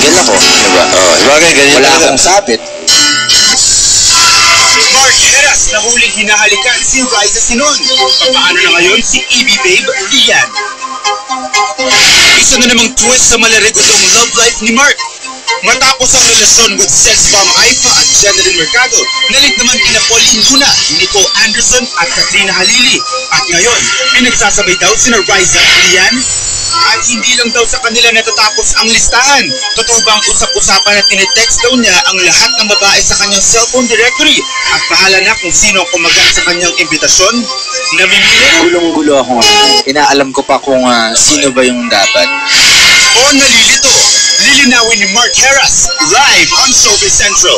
single ako, diba? Bagay, ganyan Wala talaga. akong sabit. Mark Heras na huling hinahalikan si Raisa Sinon. Paano na ngayon si EB Babe Lian? Isa na namang twist sa malarigutong love life ni Mark. Matapos ang relasyon with sex bomb Aifa at Jeneline Mercado, nalit naman kina Pauline Luna, Nicole Anderson at Katrina Halili. At ngayon, pinagsasabay daw sina Raisa at Lian. At hindi lang daw sa kanila natatapos ang listahan. Totoo bang usap-usapan na tinetext daw niya ang lahat ng babae sa kanyang cellphone directory at bahala na kung sino ang kumagat sa kanyang imbitasyon? Namimili Gulong-gulo ako ngayon. Inaalam ko pa kung sino ba yung dapat. o nalilito? Lilinawin ni Mark Heras live on Showbiz Central.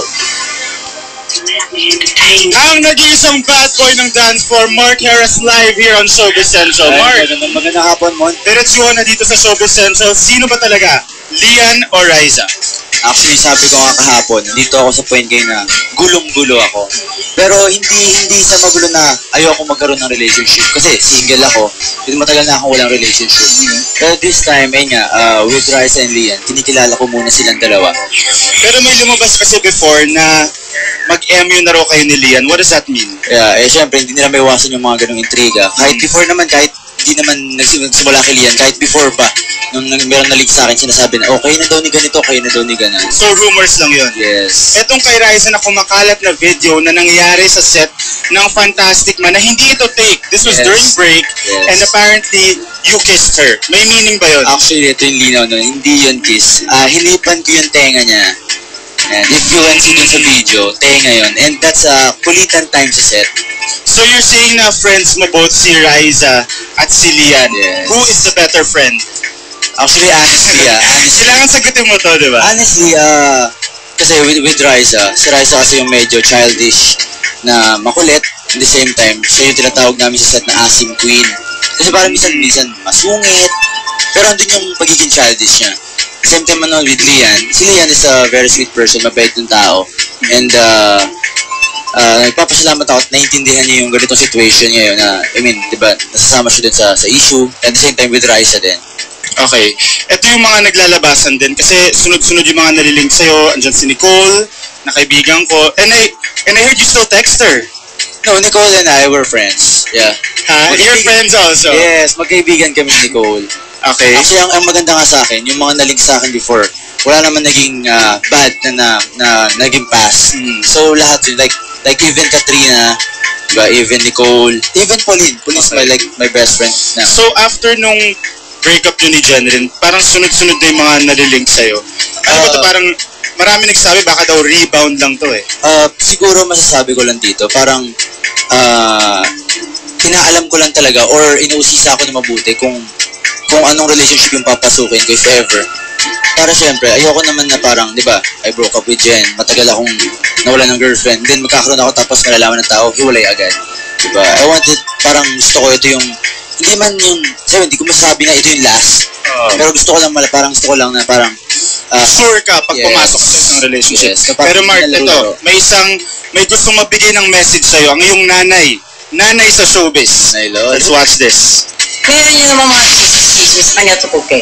Ang nag-iisang bad boy ng dance floor, Mark Heras live here on Showbiz Central. Mark, Magandang hapon, Mon. diretsuhan na dito sa Showbiz Central. Sino ba talaga? Lian o Raisa? Actually, sabi ko nga kahapon, dito ako sa point game na gulong-gulo ako. Pero hindi sa magulo na ayoko magkaroon ng relationship. Kasi single ako, matagal na akong walang relationship. Pero this time, with Raisa and Lian, kinikilala ko muna silang dalawa. Pero may lumabas kasi before na mag-MU na raw kayo ni Lian. What does that mean? Syempre, hindi nila may iwasan yung mga ganong intriga. Kahit before naman, kahit hindi naman nagsimula kay Lian, kahit before pa, nung meron na-leak sa akin, sinasabi na, okay na daw ni ganito, okay na daw ni ganan. So rumors lang yun. Yes. Etong kay Raisa na kumakalat na video na nangyari sa set ng Fantastic Man na hindi ito take. This was Yes. during break Yes. and apparently you kissed her. May meaning ba yun? Actually, ito yung linaw nun. Hindi yun kiss. Hinipan ko yung tenga niya. And if you can see dun sa video, tenga yun. And that's kulitan time sa set. So you're saying na friends mo both si Raisa at si Lian. Yes. Who is the better friend? Actually, honestly, Kailangan sagutin mo to, di ba? honestly, kasi with Raisa, si Raisa kasi yung medyo childish na makulit. At the same time, siya yung tinatawag namin sa set na Asim Queen. Kasi parang minsan masungit. Pero andun yung pagiging childish niya. At the same time naman with Lian, si Lian is a very sweet person, mabait yung tao. And nagpapasalamat ako at naiintindihan niya yung ganitong situation ngayon na, di ba, nasasama siya din sa issue. At the same time with Raisa din. Okay. Ito yung mga naglalabasan din kasi sunod-sunod yung mga nalilink sa'yo. Andyan si Nicole, na kaibigan ko. And I heard you still text her. No, Nicole and I were friends. Yeah. Ha? You're friends also? Yes, magkaibigan kami ni Nicole. Okay. Actually, ang maganda nga sa akin, yung mga nalink sa akin before, wala naman naging bad na naging pass. So, lahat yun, like even Katrina, diba, even Nicole, even Pauline. Pauline is my best friend na. So, after nung breakup yun ni Jeneline, parang sunod-sunod na yung mga nalilink sa'yo. Ano ba ito? Parang marami nagsabi, baka daw rebound lang to eh. Siguro masasabi ko lang dito, parang inaalam ko lang talaga or inuusisa ko na mabuti kung anong relationship yung papasukin ko if ever. Para syempre, ayoko naman na parang, di ba, I broke up with Jen, matagal akong nawala ng girlfriend, then magkakaroon ako tapos malalaman ng tao, hiwalay agad. Di ba? I wanted, parang gusto ko ito yung, hindi man yung, sabi, hindi ko masasabi na ito yung last. Pero gusto ko lang, na parang, Sure ka pag yes. pumasok ka sa isang relationship. Yes. Pero Mark, Nalaro-laro. ito, may gustong mabigay ng message sa'yo, ang iyong nanay sa showbiz. Nailo. Let's watch this. Meron yun naman mga chismis kanya tungkol kay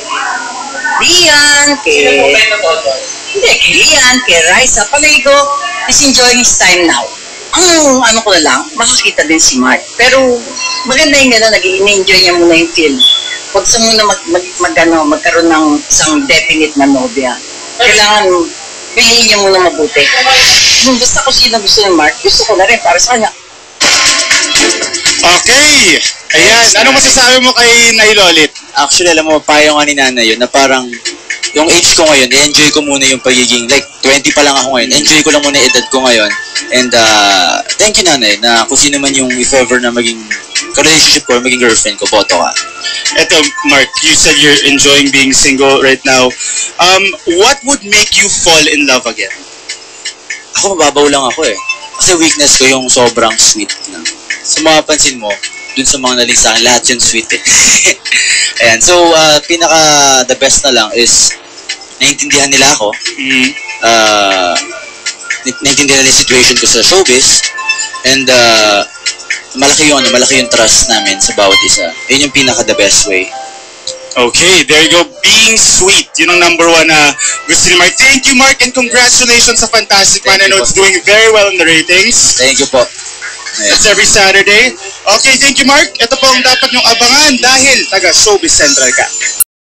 Lian, kay Lian, kay Raisa. Palagi ko, is enjoying his time now. Ang ano ko na lang, makakita din si Mark. Pero maganda yung gano'n, nag-enjoy niya muna yung film. Huwag sa muna magkaroon ng isang definite na nobya. Kailangan, piliin niya muna mabuti. Basta ko sino gusto ni Mark, gusto ko na rin para sa kanya. Okay! Ayan, ano masasabi mo kay Nay Lolit? Actually, alam mo, payo nga ni Nanay yun, na parang, yung age ko ngayon, i-enjoy ko muna yung pagiging, like, 20 pa lang ako ngayon, enjoy ko lang muna yung edad ko ngayon. And, thank you, Nanay, na kung sino man yung if ever na maging relationship ko or maging girlfriend ko, boto ka. Eto, Mark, you said you're enjoying being single right now. What would make you fall in love again? Ako, mababaw lang ako eh. Kasi weakness ko yung sobrang sweet na. So, mapapansin mo, dun sa mga naling sa akin, lahat yun sweet eh. Ayan, so, the best na lang is, naiintindihan nila ako. Naiintindihan nila yung situation ko sa showbiz. And, malaki yung trust namin sa bawat isa. Yun yung the best way. Okay, there you go. Being sweet. Yun ang number one na gusto ni Mark. Thank you, Mark, and congratulations sa Fantastic Man. I know it's doing very well in the ratings. Thank you po. It's every Saturday. Okay, thank you, Mark. Ito po ang dapat nyong abangan dahil taga Showbiz Central ka.